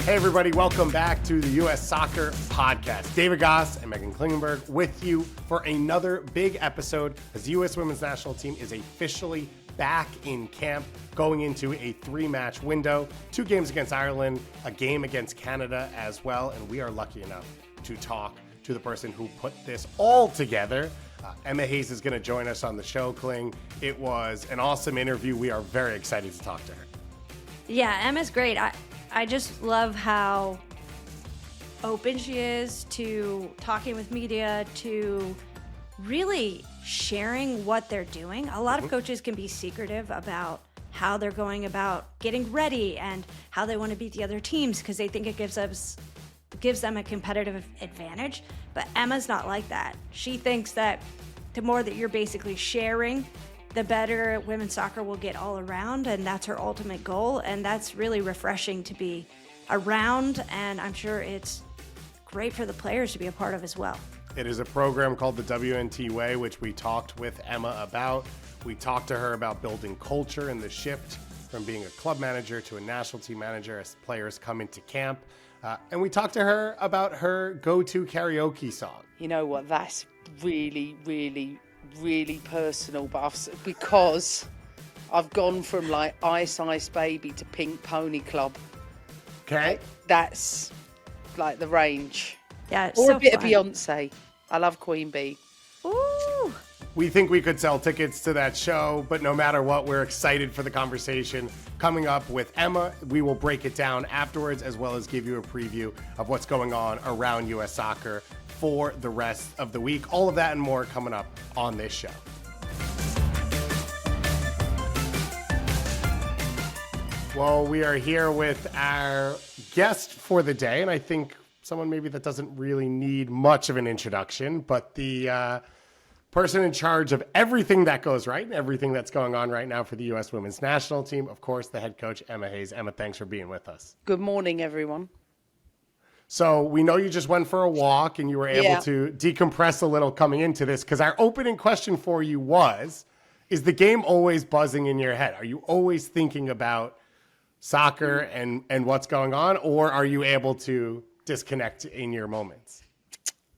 Hey everybody, welcome back to the U.S. Soccer Podcast. David Goss and Megan Klingenberg with you for another big episode as the U.S. Women's National Team is officially back in camp going into a 3-match window, 2 games against Ireland, a game against Canada as well, and we are lucky enough to talk to the person who put this all together. Emma Hayes is going to join us on the show, Kling. It was an awesome interview. We are very excited to talk to her. Yeah, Emma's great. I just love how open she is to talking with media, to really sharing what they're doing. A lot of coaches can be secretive about how they're going about getting ready and how they want to beat the other teams because they think it gives them a competitive advantage. But Emma's not like that. She thinks that the more that you're basically sharing, the better women's soccer will get all around, and that's her ultimate goal, and that's really refreshing to be around, and I'm sure it's great for the players to be a part of as well. It is a program called the WNT Way, which we talked with Emma about. We talked to her about building culture and the shift from being a club manager to a national team manager as players come into camp, and we talked to her about her go-to karaoke song. You know what, that's really personal, but because I've gone from like Ice Ice Baby to Pink Pony Club. Okay. That's like the range. Yeah, it's or so a bit fun. of Beyonce. I love Queen Bee. Ooh. We think we could sell tickets to that show, but no matter what, we're excited for the conversation coming up with Emma. We will break it down afterwards, as well as give you a preview of what's going on around U.S. soccer for the rest of the week. All of that and more coming up on this show. Well, we are here with our guest for the day, and I think someone maybe that doesn't really need much of an introduction, but the person in charge of everything that goes right and everything that's going on right now for the U.S. Women's National Team, of course, the head coach, Emma Hayes. Emma, thanks for being with us. Good morning, everyone. So we know you just went for a walk and you were able to decompress a little coming into this, because our opening question for you was, is the game always buzzing in your head? Are you always thinking about soccer and what's going on, or are you able to disconnect in your moments?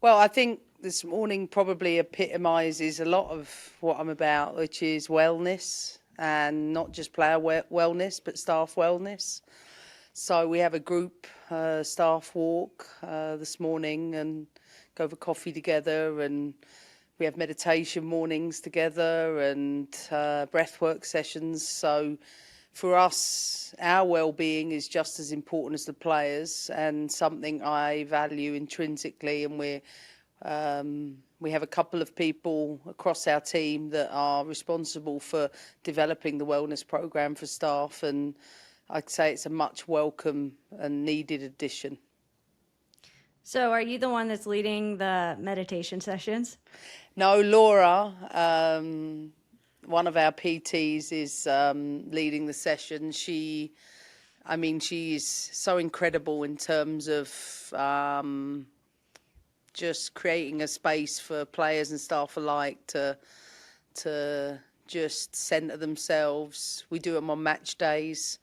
Well, I think this morning probably epitomizes a lot of what I'm about, which is wellness, and not just player wellness, but staff wellness. So we have a group staff walk this morning and go for coffee together, and we have meditation mornings together and breathwork sessions. So for us, our well-being is just as important as the players, and something I value intrinsically. And we have a couple of people across our team that are responsible for developing the wellness program for staff, and I'd say it's a much welcome and needed addition. So are you the one that's leading the meditation sessions? No, Laura, one of our PTs, is leading the session. She is so incredible in terms of just creating a space for players and staff alike to just centre themselves. We do them on match days.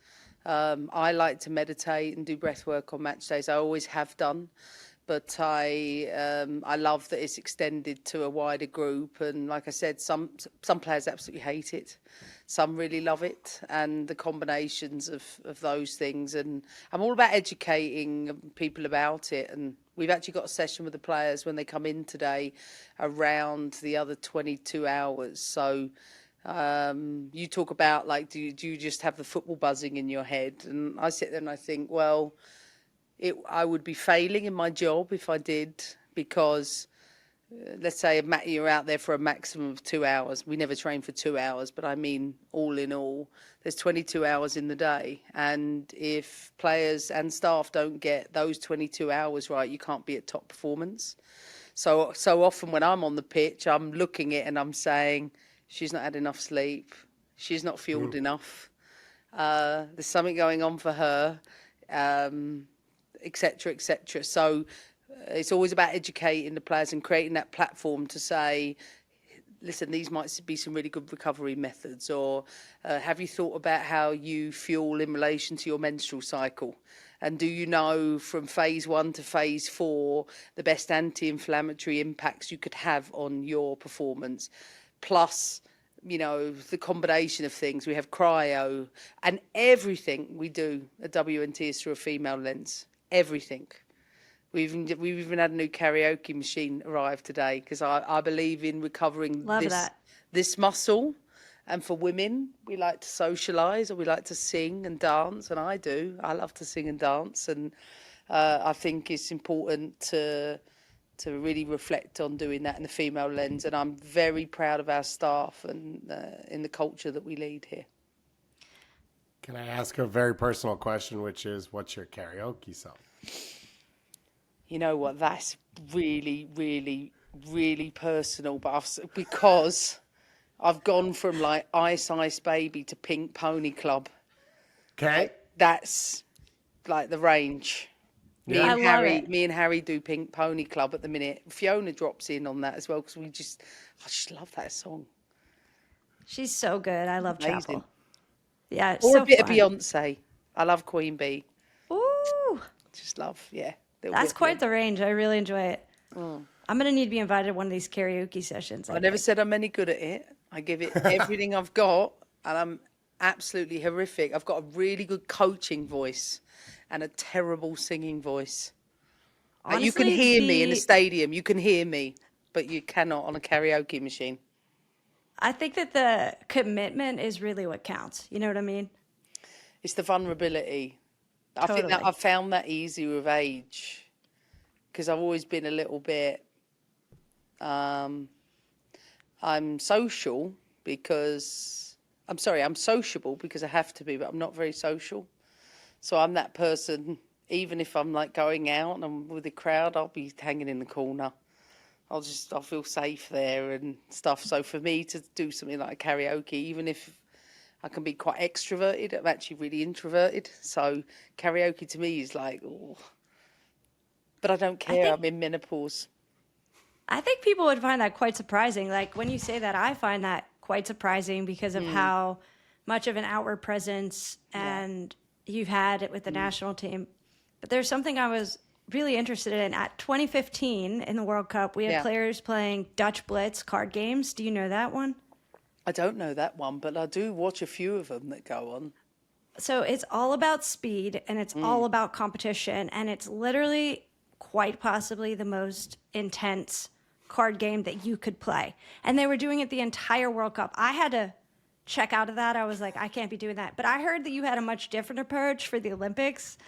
I like to meditate and do breath work on match days. I always have done, but I love that it's extended to a wider group. And like I said, some players absolutely hate it, some really love it, and the combinations of those things. And I'm all about educating people about it. And we've actually got a session with the players when they come in today around the other 22 hours. So you talk about, like, do you just have the football buzzing in your head? And I sit there and I think, well, I would be failing in my job if I did, because let's say you're out there for a maximum of 2 hours. We never train for 2 hours, but I mean, all in all, there's 22 hours in the day. And if players and staff don't get those 22 hours right, you can't be at top performance. So often when I'm on the pitch, I'm looking at it and I'm saying, she's not had enough sleep. She's not fueled enough. There's something going on for her, et cetera, et cetera. So it's always about educating the players and creating that platform to say, listen, these might be some really good recovery methods, or have you thought about how you fuel in relation to your menstrual cycle? And do you know from phase 1 to phase 4 the best anti-inflammatory impacts you could have on your performance? Plus, you know, the combination of things. We have cryo, and everything we do at WNT is through a female lens. Everything. We've even had a new karaoke machine arrive today, because I believe in recovering this muscle. And for women, we like to socialise, or we like to sing and dance, and I do. I love to sing and dance, and I think it's important to really reflect on doing that in the female lens. And I'm very proud of our staff and in the culture that we lead here. Can I ask a very personal question, which is, what's your karaoke song? You know what? That's really, really, really personal, but because I've gone from like Ice Ice Baby to Pink Pony Club. Okay. That's like the range. Yeah. Me and Harry do Pink Pony Club at the minute. Fiona drops in on that as well, because I just love that song. She's so good. I love Amazing. Chapel. Yeah, it's Or so a bit fun. of Beyonce. I love Queen Bee. Ooh, Just love, yeah. that's quite the range. I really enjoy it. I'm going to need to be invited to one of these karaoke sessions. I never said I'm any good at it. I give it everything I've got, and I'm absolutely horrific. I've got a really good coaching voice and a terrible singing voice. Honestly, you can hear me in a stadium. You can hear me, but you cannot on a karaoke machine. I think that the commitment is really what counts. You know what I mean? It's the vulnerability. I think that Totally. I've found that easy with age, because I've always been a little bit... I'm social because... I'm sociable because I have to be, but I'm not very social. So I'm that person, even if I'm like going out and I'm with a crowd, I'll be hanging in the corner. I'll feel safe there and stuff. So for me to do something like karaoke, even if I can be quite extroverted, I'm actually really introverted. So karaoke to me is like, oh. But I don't care. I'm in menopause. I think people would find that quite surprising. Like when you say that, I find that quite surprising because of how much of an outward presence and you've had it with the national team. But there's something I was really interested in. At 2015 in the World Cup, we had players playing Dutch Blitz card games. Do you know that one? I don't know that one, but I do watch a few of them that go on. So it's all about speed and it's all about competition. And it's literally quite possibly the most intense card game that you could play. And they were doing it the entire World Cup. I had to check out of that. I was like, I can't be doing that. But I heard that you had a much different approach for the Olympics.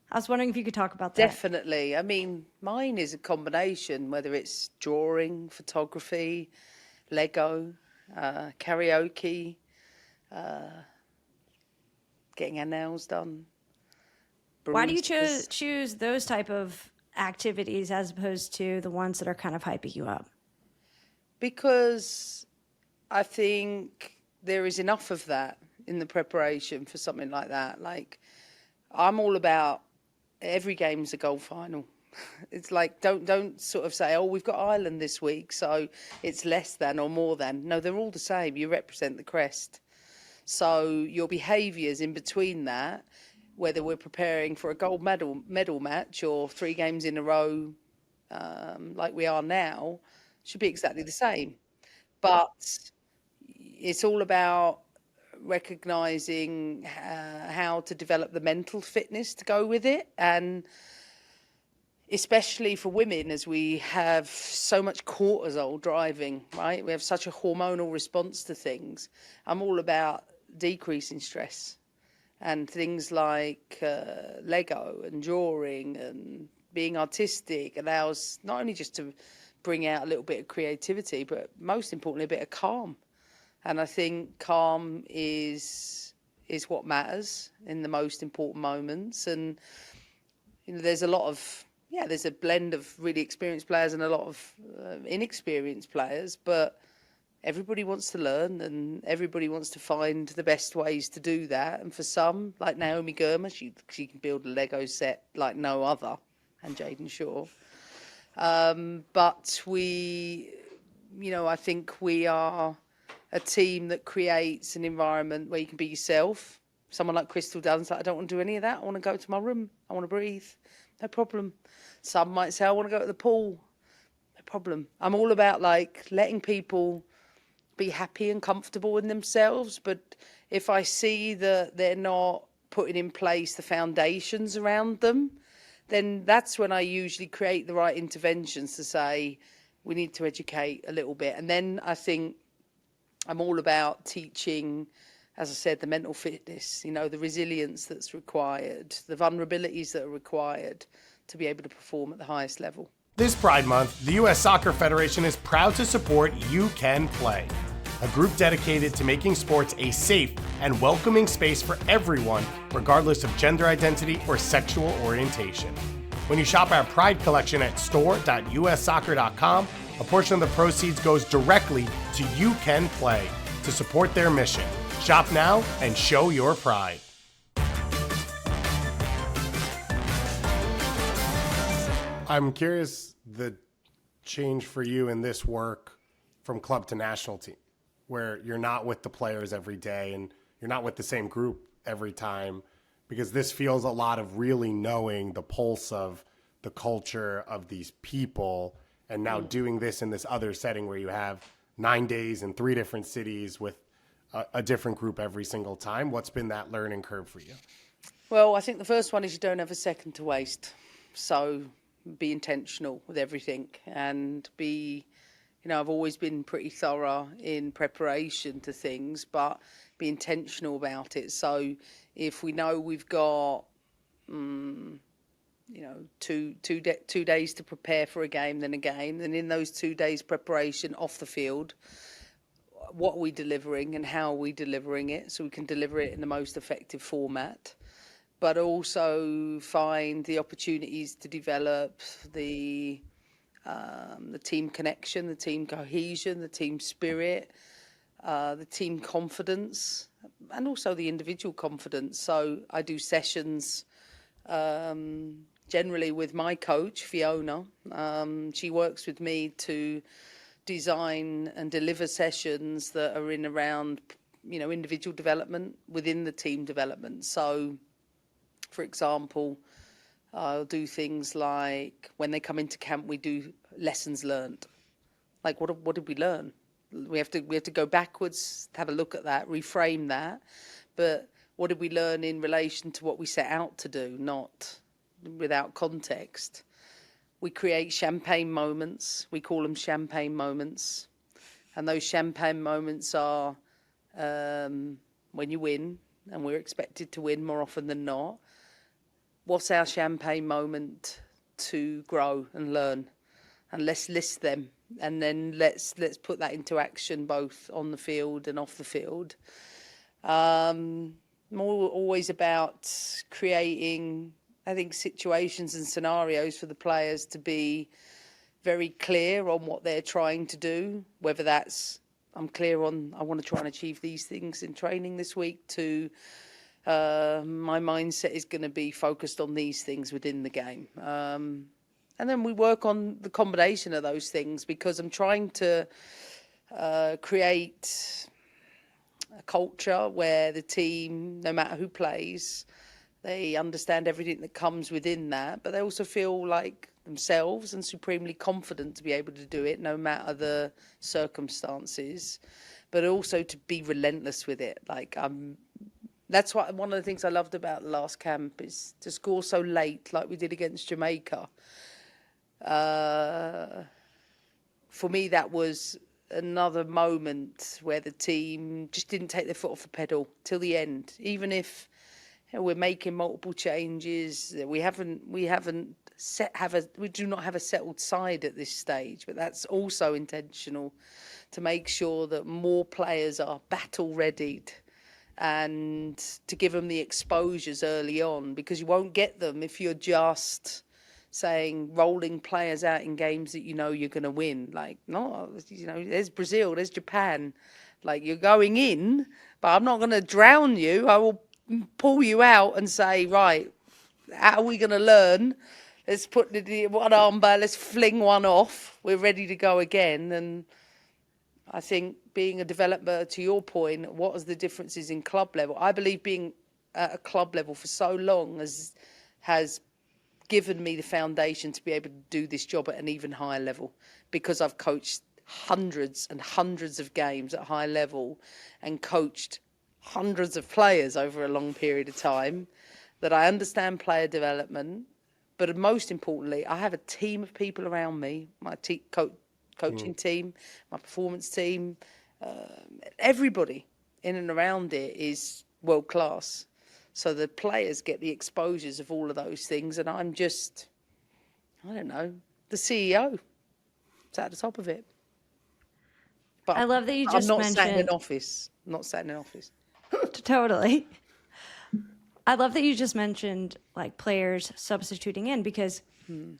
I was wondering if you could talk about that. Definitely. I mean, mine is a combination, whether it's drawing, photography, Lego, karaoke, getting our nails done. Why do you baristas. choose those type of activities as opposed to the ones that are kind of hyping you up? Because I think there is enough of that in the preparation for something like that. Like, I'm all about every game's a gold final. It's like, don't sort of say, oh, we've got Ireland this week, so it's less than or more than. No, they're all the same. You represent the crest. So your behaviours in between that, whether we're preparing for a gold medal match or 3 games in a row, like we are now, should be exactly the same. But it's all about recognising how to develop the mental fitness to go with it. And especially for women, as we have so much cortisol driving, right? We have such a hormonal response to things. I'm all about decreasing stress. And things like Lego and drawing and being artistic allows not only just to bring out a little bit of creativity, but most importantly, a bit of calm. And I think calm is what matters in the most important moments. And you know, there's a lot of there's a blend of really experienced players and a lot of inexperienced players, but everybody wants to learn and everybody wants to find the best ways to do that. And for some, like Naomi Girma, she can build a Lego set like no other, and Jaden Shaw. But I think we are a team that creates an environment where you can be yourself Someone like Crystal Dunn's like, I don't want to do any of that. I want to go to my room. I want to breathe. No problem. Some might say, I want to go to the pool. No problem. I'm all about like letting people be happy and comfortable in themselves. But if I see that they're not putting in place the foundations around them, then that's when I usually create the right interventions to say, we need to educate a little bit. And then I think I'm all about teaching, as I said, the mental fitness, you know, the resilience that's required, the vulnerabilities that are required to be able to perform at the highest level. This Pride Month, the U.S. Soccer Federation is proud to support You Can Play, a group dedicated to making sports a safe and welcoming space for everyone, regardless of gender identity or sexual orientation. When you shop our Pride collection at store.ussoccer.com, a portion of the proceeds goes directly to You Can Play to support their mission. Shop now and show your pride. I'm curious the change for you in this work from club to national team, where you're not with the players every day and you're not with the same group every time, because this feels a lot of really knowing the pulse of the culture of these people, and now doing this in this other setting where you have 9 days in 3 different cities with a different group every single time. What's been that learning curve for you? Well, I think the first one is you don't have a second to waste. So be intentional with everything and be, you know, I've always been pretty thorough in preparation to things, but be intentional about it. So if we know we've got, you know, two days to prepare for a game, then in those 2 days preparation off the field, what are we delivering and how are we delivering it so we can deliver it in the most effective format, but also find the opportunities to develop the team connection, the team cohesion, the team spirit, the team confidence, and also the individual confidence. So I do sessions generally with my coach, Fiona. She works with me to design and deliver sessions that are in around, you know, individual development within the team development. So, for example, I'll do things like when they come into camp, we do lessons learned. Like, what did we learn? We have to go backwards, have a look at that, reframe that. But what did we learn in relation to what we set out to do, not without context? We create champagne moments. We call them champagne moments. And those champagne moments are when you win, and we're expected to win more often than not. What's our champagne moment to grow and learn? And let's list them. And then let's put that into action, both on the field and off the field. More always about creating, I think, situations and scenarios for the players to be very clear on what they're trying to do, whether that's I'm clear on I want to try and achieve these things in training this week, to my mindset is going to be focused on these things within the game. And then we work on the combination of those things, because I'm trying to create a culture where the team, no matter who plays, they understand everything that comes within that, but they also feel like themselves and supremely confident to be able to do it no matter the circumstances, but also to be relentless with it. Like, that's what one of the things I loved about the last camp is to score so late like we did against Jamaica. For me, that was another moment where the team just didn't take their foot off the pedal till the end. Even if, you know, we're making multiple changes, we do not have a settled side at this stage, but that's also intentional to make sure that more players are battle readied and to give them the exposures early on, because you won't get them if you're just saying rolling players out in games that you know you're going to win. Like, no, you know, there's Brazil, there's Japan. Like, you're going in, but I'm not going to drown you. I will pull you out and say, right, how are we going to learn? Let's put the one arm back, let's fling one off. We're ready to go again. And I think being a developer, to your point, what are the differences in club level? I believe being at a club level for so long has given me the foundation to be able to do this job at an even higher level, because I've coached hundreds and hundreds of games at high level and coached hundreds of players over a long period of time, that I understand player development. But most importantly, I have a team of people around me, my coaching team, my performance team, everybody in and around it is world class. So the players get the exposures of all of those things, and I'm just, I don't know, the CEO. It's at the top of it. But I love that you I'm just not sat in an mentioned office. Not sat in an office. totally. I love that you just mentioned like players substituting in, because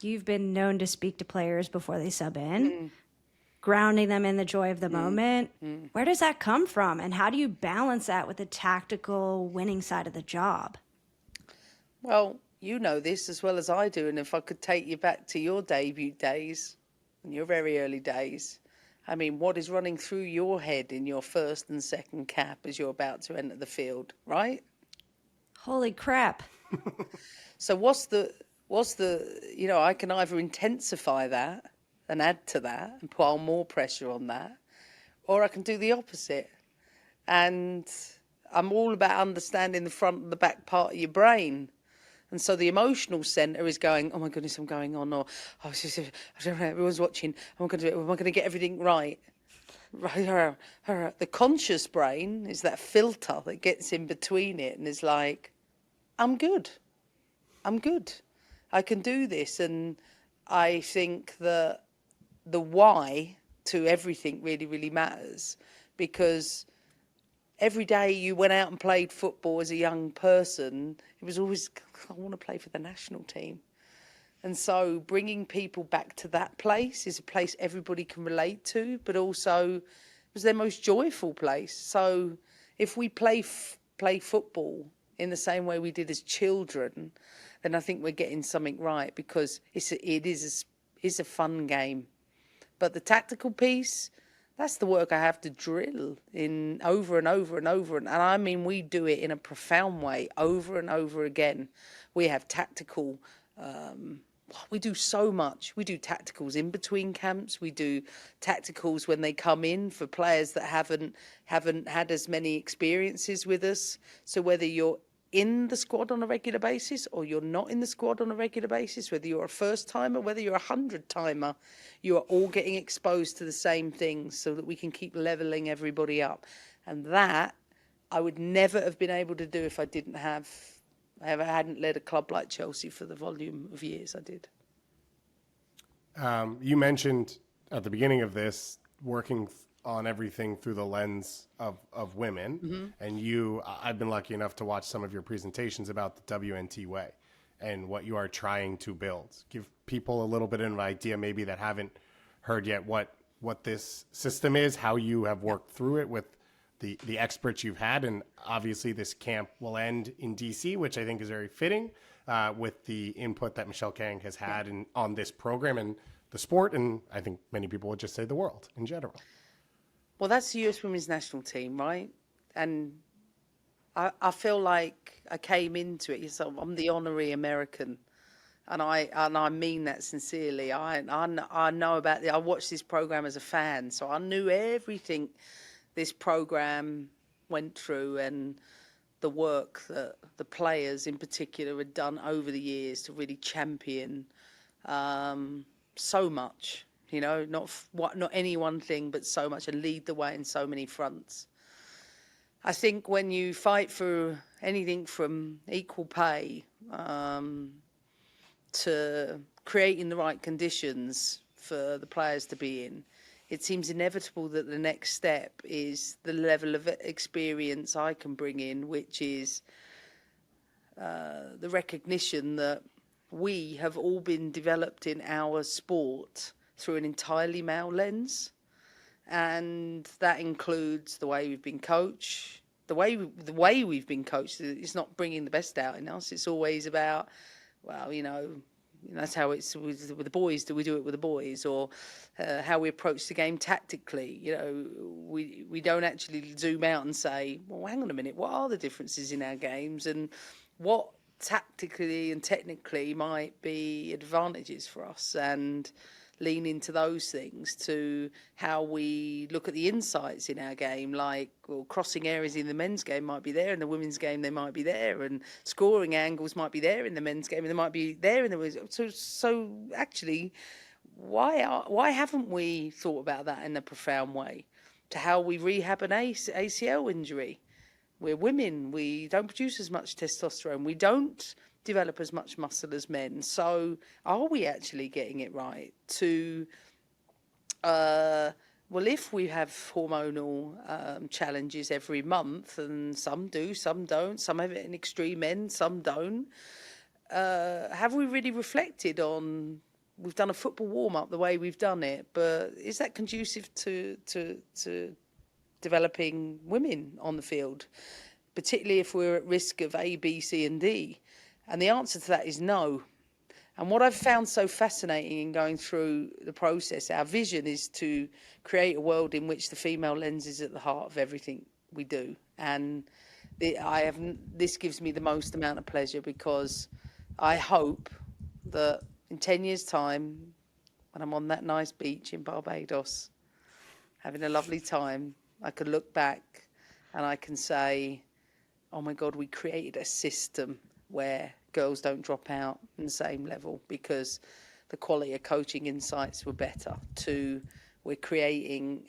you've been known to speak to players before they sub in, grounding them in the joy of the moment. Where does that come from? And how do you balance that with the tactical winning side of the job? Well, you know this as well as I do. And if I could take you back to your debut days and your very early days, I mean, what is running through your head in your first and second cap as you're about to enter the field, right? Holy crap. So what's the, you know, I can either intensify that and add to that and pile more pressure on that, or I can do the opposite. And I'm all about understanding the front and the back part of your brain. And so the emotional centre is going, oh my goodness, I'm going on, or oh, everyone's watching, am I going to get everything right? The conscious brain is that filter that gets in between it and is like, I'm good. I can do this. And I think that the why to everything really, really matters, because every day you went out and played football as a young person, it was always, I want to play for the national team. And so bringing people back to that place is a place everybody can relate to, but also it was their most joyful place. So if we play football in the same way we did as children, then I think we're getting something right, because it is a fun game. But the tactical piece, that's the work I have to drill in over and over and over. And I mean, we do it in a profound way over and over again. We have tactical, we do so much. We do tacticals in between camps. We do tacticals when they come in for players that haven't had as many experiences with us. So whether you're in the squad on a regular basis or you're not in the squad on a regular basis, whether you're a first timer, whether you're a 100-timer, you are all getting exposed to the same things so that we can keep leveling everybody up. And that I would never have been able to do if I hadn't led a club like Chelsea for the volume of years I did. You mentioned at the beginning of this working on everything through the lens of women. And I've been lucky enough to watch some of your presentations about the WNT Way and what you are trying to build. Give people a little bit of an idea, maybe that haven't heard yet, what this system is, how you have worked through it with the experts you've had. And obviously this camp will end in DC, which I think is very fitting with the input that Michelle Kang has had on this program and the sport. And I think many people would just say the world in general. Well, that's the US Women's National Team, right? And I feel like I came into it. So I'm the honorary American, and I mean that sincerely. I know about it. I watched this program as a fan, so I knew everything this program went through and the work that the players in particular had done over the years to really champion so much. You know, not any one thing, but so much, and lead the way in so many fronts. I think when you fight for anything from equal pay to creating the right conditions for the players to be in, it seems inevitable that the next step is the level of experience I can bring in, which is the recognition that we have all been developed in our sport through an entirely male lens, and that includes the way we've been coached. The way we've been coached is not bringing the best out in us. It's always about, well, you know, That's how it's with the boys. Do we do it with the boys, or how we approach the game tactically? We don't actually zoom out and say, well, hang on a minute, what are the differences in our games, and what tactically and technically might be advantages for us, and lean into those things, to how we look at the insights in our game, like, well, crossing areas in the men's game might be there, in the women's game they might be there, and scoring angles might be there in the men's game and they might be there in the women's. So actually, why haven't we thought about that in a profound way, to how we rehab an ACL injury? We're women, we don't produce as much testosterone, we don't develop as much muscle as men. So are we actually getting it right? Well, if we have hormonal challenges every month, and some do, some don't, some have it in extreme ends, some don't, have we really reflected on, we've done a football warm-up the way we've done it, but is that conducive to developing women on the field, particularly if we're at risk of A, B, C and D? And the answer to that is no. And what I've found so fascinating in going through the process, our vision is to create a world in which the female lens is at the heart of everything we do. And this gives me the most amount of pleasure, because I hope that in 10 years' time, when I'm on that nice beach in Barbados, having a lovely time, I can look back and I can say, oh my God, we created a system where girls don't drop out in the same level because the quality of coaching insights were better. We're creating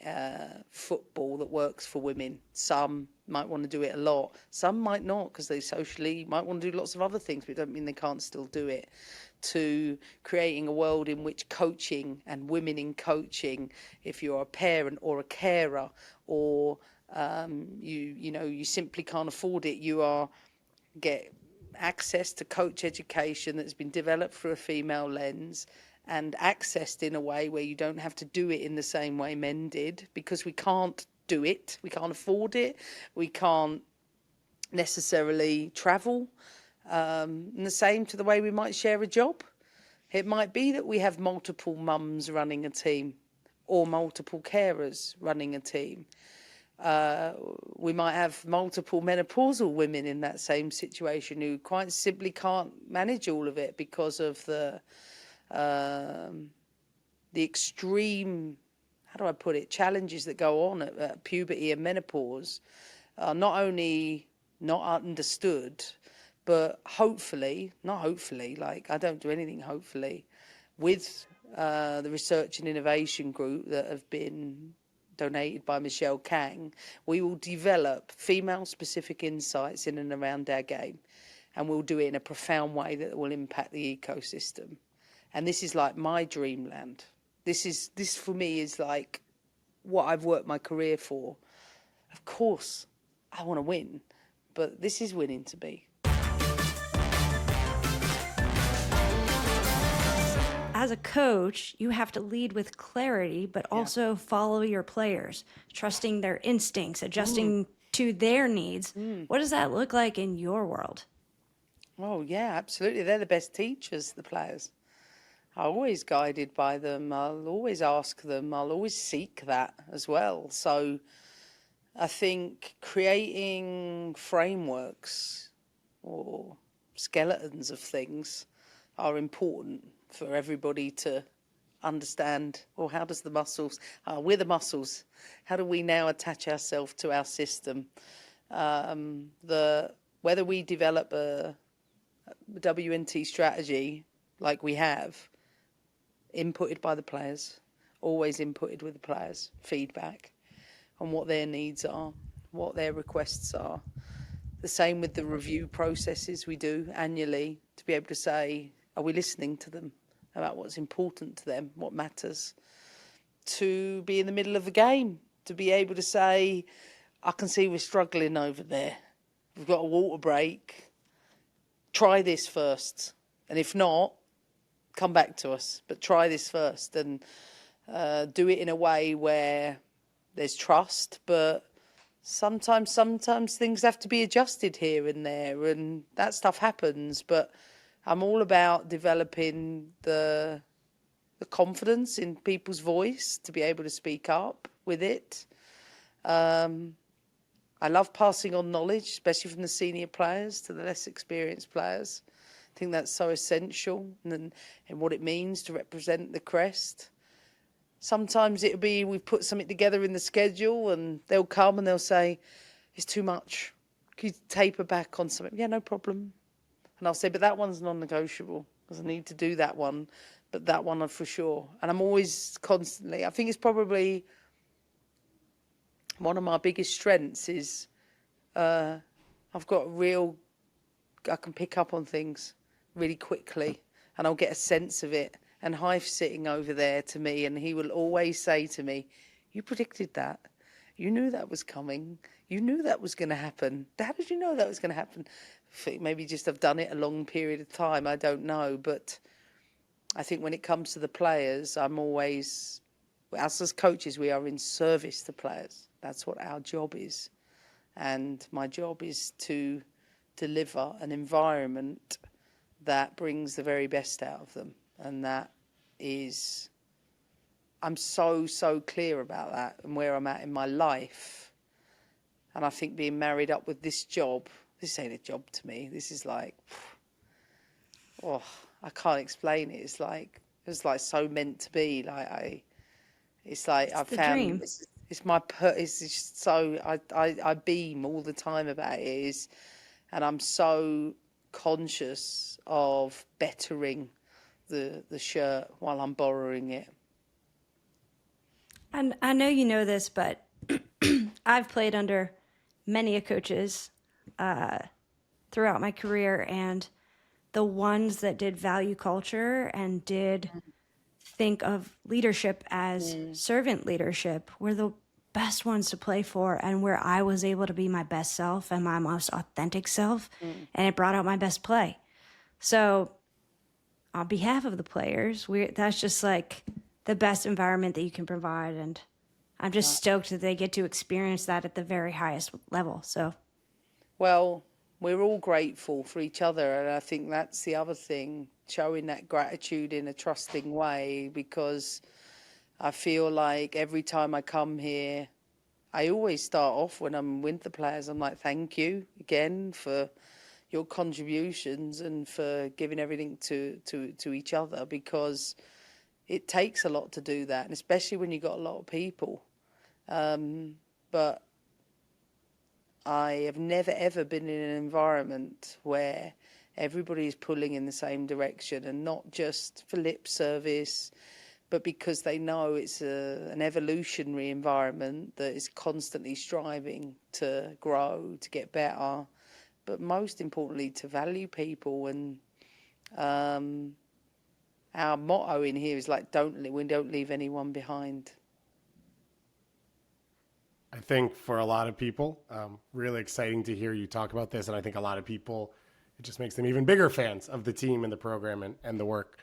football that works for women. Some might want to do it a lot. Some might not, because they socially might want to do lots of other things, but it doesn't mean they can't still do it. To creating a world in which coaching and women in coaching, if you're a parent or a carer, or you simply can't afford it, get access to coach education that's been developed through a female lens, and accessed in a way where you don't have to do it in the same way men did, because we can't do it, we can't afford it, we can't necessarily travel, and the same to the way we might share a job. It might be that we have multiple mums running a team, or multiple carers running a team. We might have multiple menopausal women in that same situation who quite simply can't manage all of it because of the extreme, how do I put it, challenges that go on at puberty and menopause are not only not understood, but hopefully, like I don't do anything hopefully, with the research and innovation group that have been donated by Michelle Kang, we will develop female-specific insights in and around our game, and we'll do it in a profound way that will impact the ecosystem. And this is like my dreamland. This for me is like what I've worked my career for. Of course, I want to win, but this is winning to me. As a coach, you have to lead with clarity, but also follow your players, trusting their instincts, adjusting to their needs. What does that look like in your world? Oh, yeah, absolutely. They're the best teachers, the players. I'm always guided by them. I'll always ask them. I'll always seek that as well. So I think creating frameworks or skeletons of things are important for everybody to understand. Or how does the muscles, we're the muscles, how do we now attach ourselves to our system? Whether we develop a WNT strategy like we have, inputted by the players, always inputted with the players, feedback on what their needs are, what their requests are. The same with the review processes we do annually, to be able to say, are we listening to them about what's important to them, what matters? To be in the middle of a game, to be able to say, I can see we're struggling over there. We've got a water break. Try this first. And if not, come back to us. But try this first, and do it in a way where there's trust, but sometimes things have to be adjusted here and there, and that stuff happens. But I'm all about developing the confidence in people's voice to be able to speak up with it. I love passing on knowledge, especially from the senior players to the less experienced players. I think that's so essential and what it means to represent the crest. Sometimes it'll be we've put something together in the schedule and they'll come and they'll say, it's too much. Can you taper back on something? Yeah, no problem. And I'll say, but that one's non-negotiable because I need to do that one, but that one for sure. And I'm always constantly, I think it's probably one of my biggest strengths is I've got I can pick up on things really quickly and I'll get a sense of it. And Hife's sitting over there to me and he will always say to me, you predicted that. You knew that was coming. You knew that was going to happen. How did you know that was going to happen? Maybe just I've done it a long period of time. I don't know. But I think when it comes to the players, I'm always, us as coaches, we are in service to players. That's what our job is. And my job is to deliver an environment that brings the very best out of them. And that is, I'm so clear about that and where I'm at in my life. And I think being married up with this job, this ain't a job to me. This is like, oh, I can't explain it. It's like so meant to be. It's like I found dream. It's just so I beam all the time about it. And I'm so conscious of bettering the shirt while I'm borrowing it. And I know you know this, but I've played under many coaches throughout my career, and the ones that did value culture and did think of leadership as servant leadership were the best ones to play for, and where I was able to be my best self and my most authentic self, and it brought out my best play. So on behalf of the players, that's just like the best environment that you can provide, and I'm just stoked that they get to experience that at the very highest level. So, well, we're all grateful for each other, and I think that's the other thing, showing that gratitude in a trusting way, because I feel like every time I come here, I always start off when I'm with the players, I'm like, thank you again for your contributions and for giving everything to each other, because it takes a lot to do that, and especially when you've got a lot of people. But I have never, ever been in an environment where everybody is pulling in the same direction, and not just for lip service, but because they know it's an evolutionary environment that is constantly striving to grow, to get better, but most importantly, to value people. And our motto in here is like, we don't leave anyone behind. I think for a lot of people, really exciting to hear you talk about this. And I think a lot of people, it just makes them even bigger fans of the team and the program and the work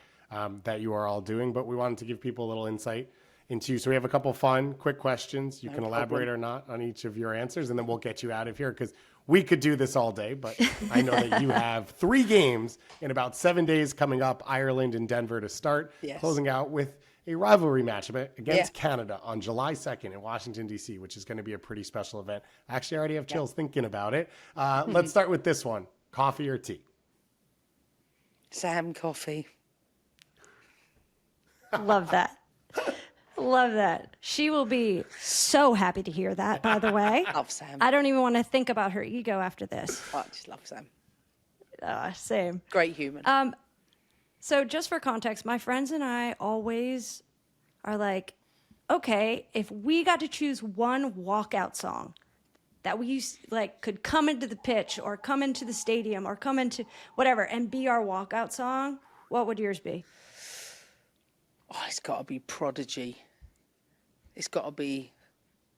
that you are all doing. But we wanted to give people a little insight into, so we have a couple fun, quick questions. You can elaborate or not on each of your answers, and then we'll get you out of here, because we could do this all day, but I know that you have 3 games in about 7 days coming up, Ireland and Denver to start, closing out with a rivalry match against Canada on July 2nd in Washington, D.C., which is going to be a pretty special event. Actually, I already have chills thinking about it. Let's start with this one. Coffee or tea? Sam, coffee. love that. Love that. She will be so happy to hear that, by the way. Love Sam. I don't even want to think about her ego after this. I just love Sam. Same. Great human. So just for context, my friends and I always are like, okay, if we got to choose one walkout song that we could come into the pitch or come into the stadium or come into whatever and be our walkout song, what would yours be? Oh, it's got to be Prodigy. It's got to be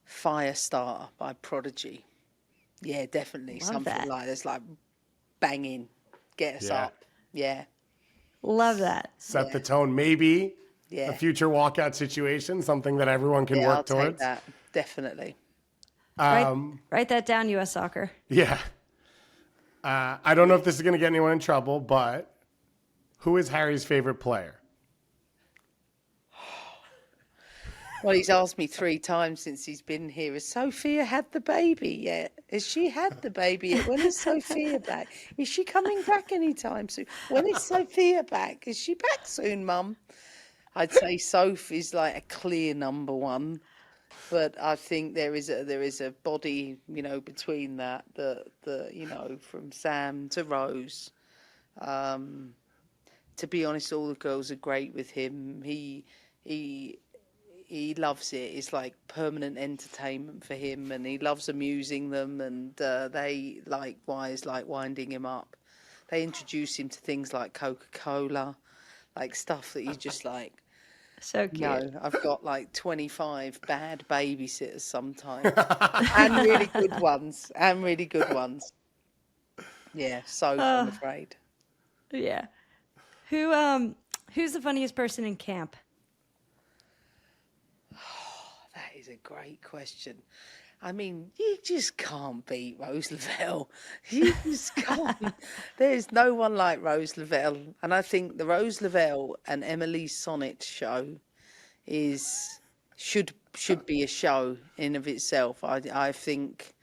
Firestarter by Prodigy. Yeah, definitely. Love something that. like this, like banging, get us up. Yeah. Love that. Set the tone. Maybe a future walkout situation, something that everyone can work towards. Take that. Definitely. Write that down, U.S. Soccer. Yeah. I don't know if this is going to get anyone in trouble, but Who is Harry's favorite player? Well, he's asked me 3 times since he's been here. Has Sophia had the baby yet? Has she had the baby yet? When is Sophia back? Is she coming back anytime soon? When is Sophia back? Is she back soon, Mum? I'd say Soph is like a clear number 1, but I think there is a body, between that, from Sam to Rose. To be honest, all the girls are great with him. He loves it. It's like permanent entertainment for him, and he loves amusing them, and they likewise like winding him up. They introduce him to things like Coca-Cola, like stuff that he's just like, So cute. I've got like 25 bad babysitters sometimes, and really good ones, Yeah, so I'm afraid. Yeah. Who's the funniest person in camp? That is a great question. I mean, you just can't beat Rose Lavelle. You just can't. There's no one like Rose Lavelle. And I think the Rose Lavelle and Emily Sonnet show should be a show in of itself. I think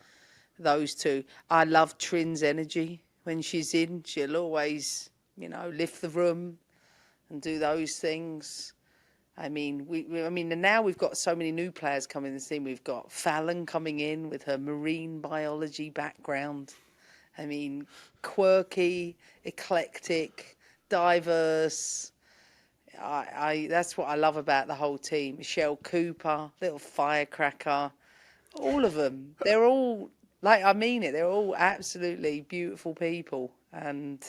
those two. I love Trin's energy when she's in. She'll always, lift the room and do those things. I mean, and now we've got so many new players coming in the team. We've got Fallon coming in with her marine biology background. I mean, quirky, eclectic, diverse. That's what I love about the whole team. Michelle Cooper, little firecracker, all of them. They're all, I mean it, they're all absolutely beautiful people. And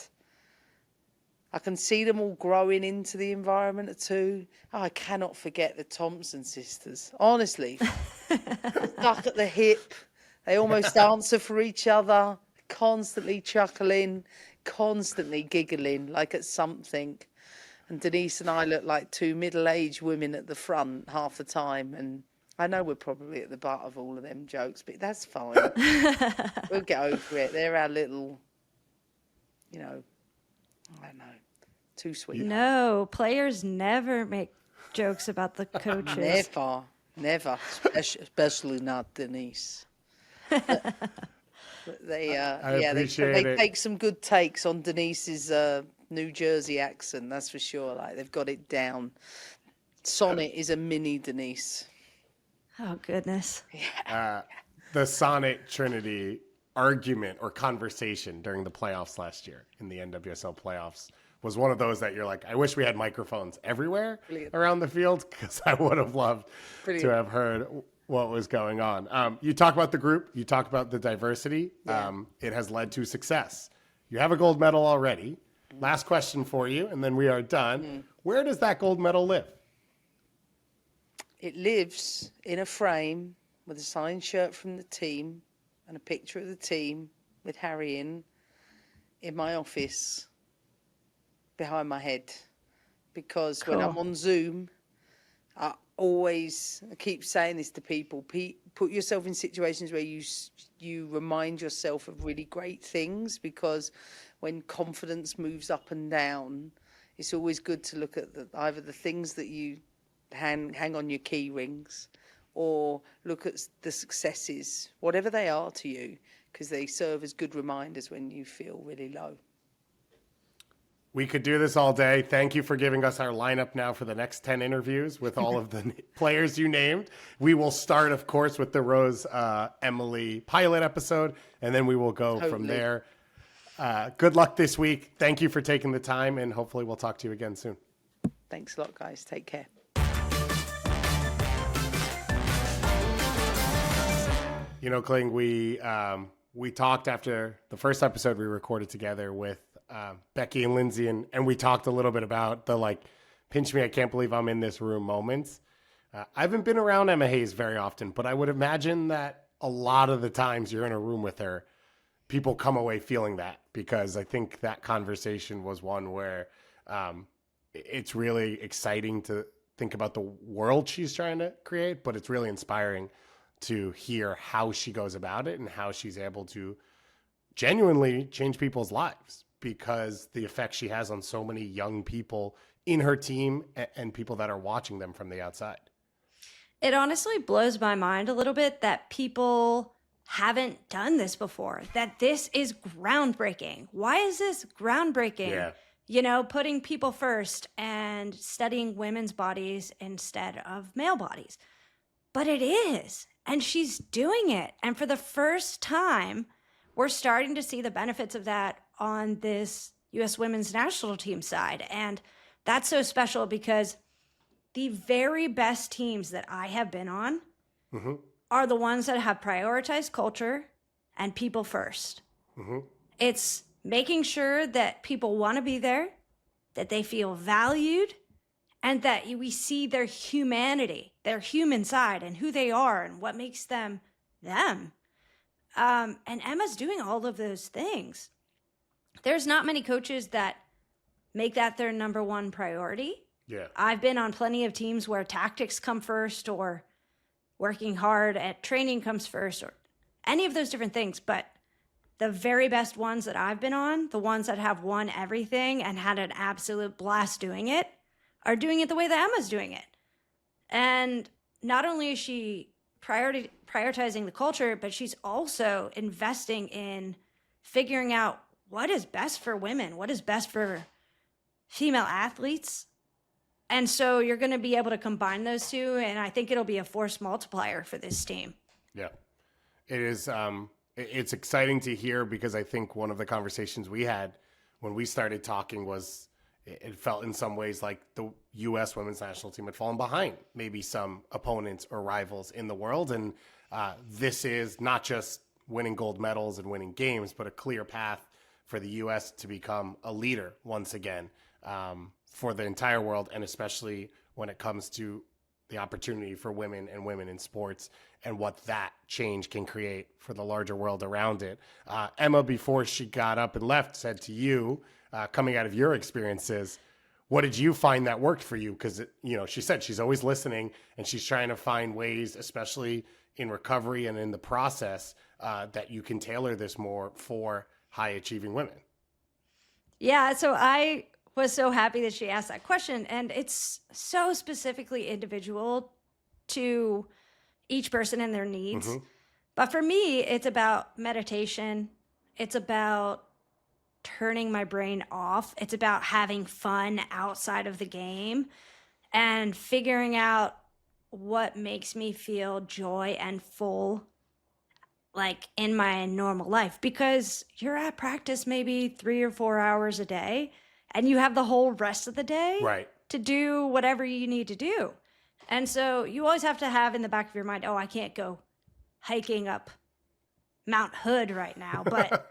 I can see them all growing into the environment too. Oh, I cannot forget the Thompson sisters. Honestly, stuck at the hip. They almost answer for each other, constantly chuckling, constantly giggling like at something. And Denise and I look like 2 middle-aged women at the front half the time. And I know we're probably at the butt of all of them jokes, but that's fine. We'll get over it. They're our little, I don't know. Too sweet. No, players never make jokes about the coaches. Never. Especially not Denise. But they take some good takes on Denise's New Jersey accent. That's for sure. Like they've got it down. Sonnet is a mini Denise. Oh goodness. The Sonnet Trinity argument or conversation during the playoffs last year in the NWSL playoffs was one of those that you're like, I wish we had microphones everywhere around the field because I would have loved to have heard what was going on. You talk about the group, you talk about the diversity. Yeah. It has led to success. You have a gold medal already. Last question for you, and then we are done. Where does that gold medal live? It lives in a frame with a signed shirt from the team and a picture of the team with Harry in my office behind my head. Because when I'm on Zoom, I keep saying this to people, put yourself in situations where you remind yourself of really great things, because when confidence moves up and down, it's always good to look at either the things that you hang on your key rings, or look at the successes, whatever they are to you, because they serve as good reminders when you feel really low. We could do this all day. Thank you for giving us our lineup now for the next 10 interviews with all of the players you named. We will start, of course, with the Rose Emily pilot episode, and then we will go from there. Good luck this week. Thank you for taking the time, and hopefully we'll talk to you again soon. Thanks a lot, guys. Take care. Kling, we talked after the first episode we recorded together with Becky and Lindsay, and we talked a little bit about the pinch me, I can't believe I'm in this room moments. I haven't been around Emma Hayes very often, but I would imagine that a lot of the times you're in a room with her, people come away feeling that, because I think that conversation was one where it's really exciting to think about the world she's trying to create, but it's really inspiring to hear how she goes about it and how she's able to genuinely change people's lives. because the effect she has on so many young people in her team and people that are watching them from the outside. It honestly blows my mind a little bit that people haven't done this before, that this is groundbreaking. Why is this groundbreaking? Yeah. You know, putting people first and studying women's bodies instead of male bodies. But it is. And she's doing it. And for the first time, we're starting to see the benefits of that on this U.S. women's national team side. And that's so special because the very best teams that I have been on are the ones that have prioritized culture and people first. It's making sure that people want to be there, that they feel valued, and that we see their humanity, their human side, and who they are and what makes them them. And Emma's doing all of those things. There's not many coaches that make that their number one priority. Yeah. I've been on plenty of teams where tactics come first, or working hard at training comes first, or any of those different things. But the very best ones that I've been on, the ones that have won everything and had an absolute blast doing it, are doing it the way that Emma's doing it. And not only is she prioritizing the culture, but she's also investing in figuring out what is best for women, what is best for female athletes. And so you're going to be able to combine those two, and I think it'll be a force multiplier for this team. Yeah, it is. It's exciting to hear, because I think one of the conversations we had when we started talking was it felt in some ways like the U.S. women's national team had fallen behind maybe some opponents or rivals in the world. And this is not just winning gold medals and winning games, but a clear path for the U.S. to become a leader once again for the entire world, and especially when it comes to the opportunity for women and women in sports and what that change can create for the larger world around it. Emma, before she got up and left, said to you, coming out of your experiences, what did you find that worked for you? Because, she said she's always listening and she's trying to find ways, especially in recovery and in the process, that you can tailor this more for high achieving women. Yeah, so I was so happy that she asked that question. And it's so specifically individual to each person and their needs. But for me, it's about meditation. It's about turning my brain off. It's about having fun outside of the game and figuring out what makes me feel joy and full, like in my normal life. Because you're at practice maybe 3 or 4 hours a day, and you have the whole rest of the day to do whatever you need to do. And so you always have to have in the back of your mind, oh, I can't go hiking up Mount Hood right now. But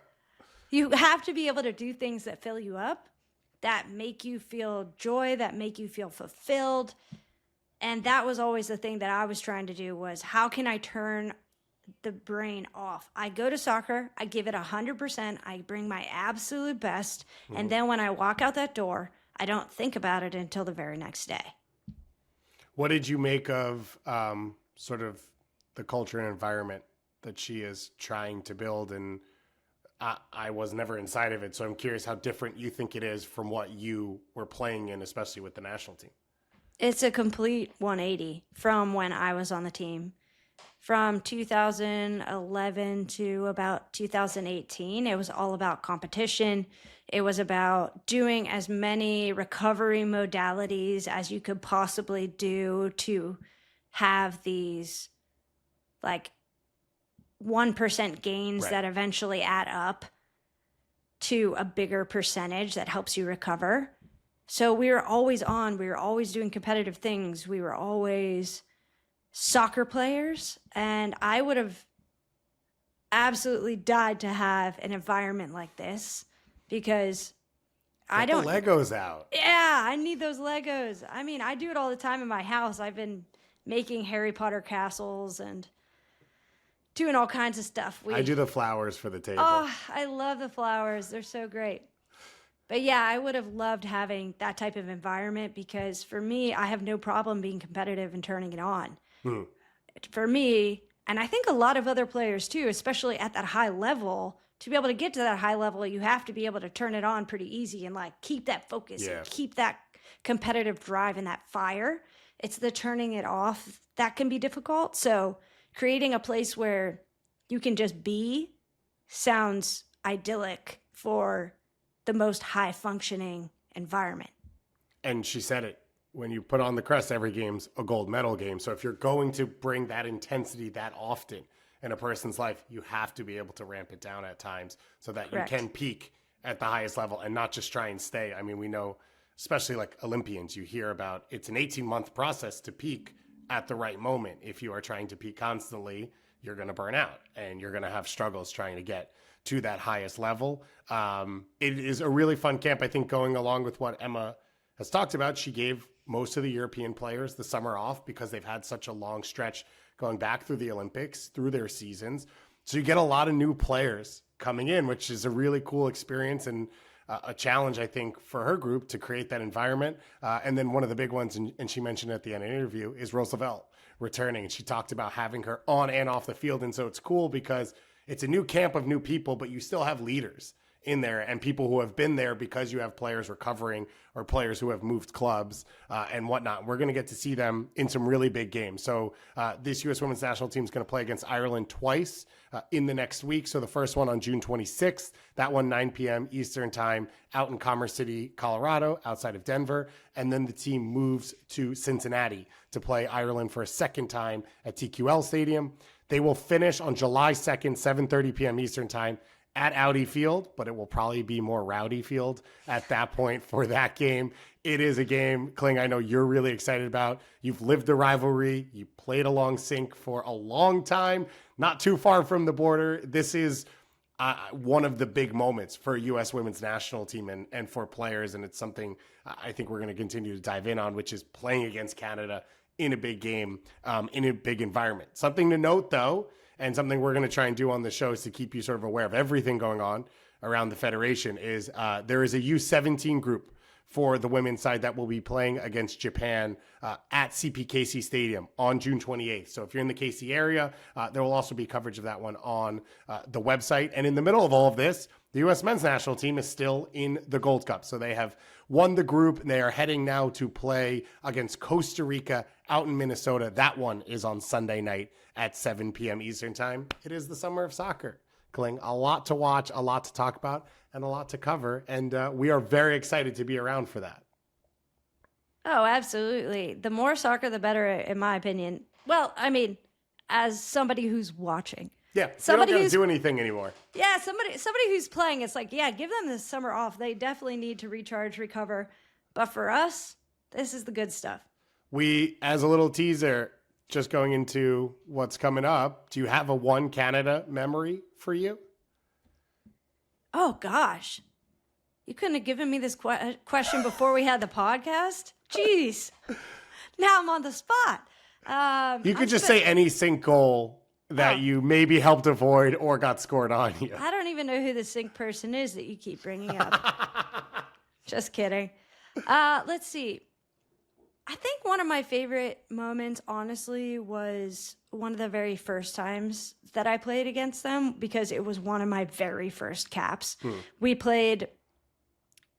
you have to be able to do things that fill you up, that make you feel joy, that make you feel fulfilled. And that was always the thing that I was trying to do, was how can I turn the brain off? I go to soccer, I give it 100%, I bring my absolute best, and then when I walk out that door, I don't think about it until the very next day. What did you make of sort of the culture and environment that she is trying to build? And I was never inside of it, so I'm curious how different you think it is from what you were playing in, especially with the national team. It's a complete 180 from when I was on the team. From 2011 to about 2018, it was all about competition. It was about doing as many recovery modalities as you could possibly do to have these like 1% gains that eventually add up to a bigger percentage that helps you recover. So we were always on, we were always doing competitive things. We were always soccer players, and I would have absolutely died to have an environment like this, because I don't. Get the Legos out. Yeah, I need those Legos. I mean, I do it all the time in my house. I've been making Harry Potter castles and doing all kinds of stuff. I do the flowers for the table. Oh, I love the flowers. They're so great. But yeah, I would have loved having that type of environment, because for me, I have no problem being competitive and turning it on. For me, and I think a lot of other players too, especially at that high level, to be able to get to that high level, you have to be able to turn it on pretty easy and like keep that focus and keep that competitive drive and that fire. It's the turning it off that can be difficult. So creating a place where you can just be sounds idyllic for the most high functioning environment. And she said it, when you put on the crest, every game's a gold medal game. So if you're going to bring that intensity that often in a person's life, you have to be able to ramp it down at times so that you can peak at the highest level and not just try and stay. I mean, we know, especially like Olympians, you hear about it's an 18-month process to peak at the right moment. If you are trying to peak constantly, you're going to burn out and you're going to have struggles trying to get to that highest level. It is a really fun camp. I think going along with what Emma has talked about, she gave most of the European players the summer off because they've had such a long stretch going back through the Olympics, through their seasons. So you get a lot of new players coming in, which is a really cool experience and a challenge, I think, for her group to create that environment. And then one of the big ones, and she mentioned at the end of the interview, is Roosevelt returning. And she talked about having her on and off the field. And so it's cool because it's a new camp of new people, but you still have leaders in there and people who have been there because you have players recovering or players who have moved clubs and whatnot. We're going to get to see them in some really big games. So this U.S. Women's National Team is going to play against Ireland twice in the next week. So the first one on June 26th, that one 9 p.m. Eastern time out in Commerce City, Colorado, outside of Denver. And then the team moves to Cincinnati to play Ireland for a second time at TQL Stadium. They will finish on July 2nd, 7:30 p.m. Eastern time at Audi Field, but it will probably be more Rowdy Field at that point for that game. It is a game, Kling, I know you're really excited about. You've lived the rivalry. You played along Sync for a long time, not too far from the border. This is one of the big moments for U.S. Women's National Team and for players, and it's something I think we're going to continue to dive in on, which is playing against Canada in a big game, in a big environment. Something to note, though, and something we're going to try and do on the show is to keep you sort of aware of everything going on around the federation is there is a U17 group for the women's side that will be playing against Japan at CPKC Stadium on June 28th. So if you're in the KC area, there will also be coverage of that one on the website. And in the middle of all of this, the U.S. men's national team is still in the Gold Cup. So they have won the group and they are heading now to play against Costa Rica out in Minnesota. That one is on Sunday night at 7 p.m. Eastern time. It is the summer of soccer, Kling. A lot to watch, a lot to talk about, and a lot to cover. And we are very excited to be around for that. Oh, absolutely. The more soccer, the better, in my opinion. Well, I mean, as somebody who's watching. Yeah, somebody don't got to do anything anymore. Yeah, somebody who's playing, it's like, yeah, give them the summer off. They definitely need to recharge, recover. But for us, this is the good stuff. We, as a little teaser, just going into what's coming up, do you have a One Canada memory for you? Oh, gosh. You couldn't have given me this question before we had the podcast? Jeez. Now I'm on the spot. You could just say any Sync goal that you maybe helped avoid or got scored on you. I don't even know who the Sync person is that you keep bringing up. Just kidding. Let's see. I think one of my favorite moments, honestly, was one of the very first times that I played against them because it was one of my very first caps. We played,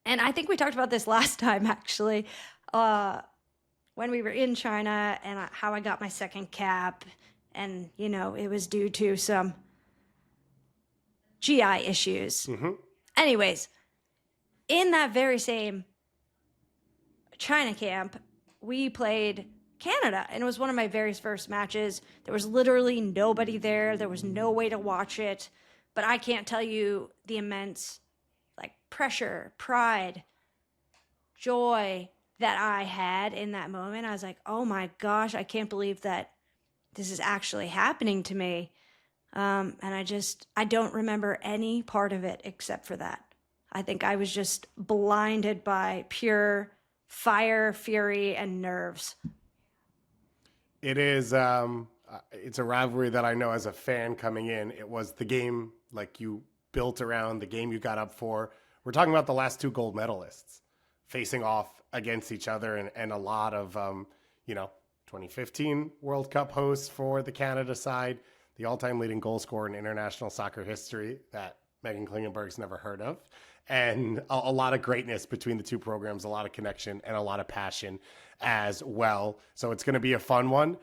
and I think we talked about this last time, actually, when we were in China and how I got my second cap. And, you know, it was due to some GI issues. Mm-hmm. Anyways, in that very same China camp, we played Canada, and it was one of my very first matches. There was literally nobody there. There was no way to watch it. But I can't tell you the immense, like, pressure, pride, joy that I had in that moment. I was like, oh my gosh, I can't believe that this is actually happening to me. And I don't remember any part of it except for that. I think I was just blinded by pure fire, fury, and nerves. It is, it's a rivalry that I know as a fan coming in. It was the game like you built around, the game you got up for. We're talking about the last two gold medalists facing off against each other and a lot of, 2015 World Cup hosts for the Canada side, the all-time leading goal scorer in international soccer history, that Megan Klingenberg's never heard of. And a lot of greatness between the two programs, a lot of connection and a lot of passion as well. So it's going to be a fun one.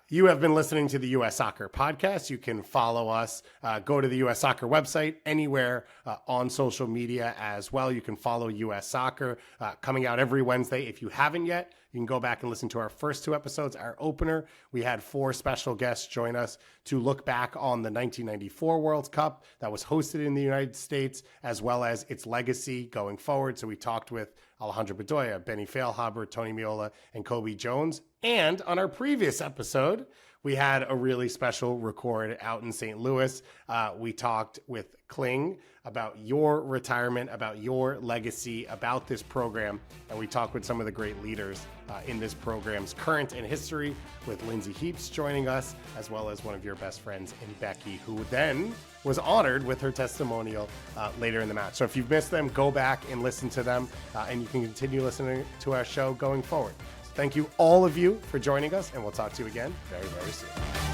You have been listening to the US Soccer Podcast. You can follow us, go to the US Soccer website, anywhere on social media as well. You can follow US Soccer coming out every Wednesday. If you haven't yet, you can go back and listen to our first two episodes. Our opener, we had 4 special guests join us to look back on the 1994 World Cup that was hosted in the United States, as well as its legacy going forward. So we talked with Alejandro Bedoya, Benny Feilhaber, Tony Meola, and Kobe Jones. And on our previous episode, we had a really special record out in St. Louis. We talked with Kling about your retirement, about your legacy, about this program. And we talked with some of the great leaders in this program's current and history, with Lindsay Heaps joining us, as well as one of your best friends in Becky, who then was honored with her testimonial later in the match. So if you've missed them, go back and listen to them, and you can continue listening to our show going forward. So thank you, all of you, for joining us, and we'll talk to you again very, very soon.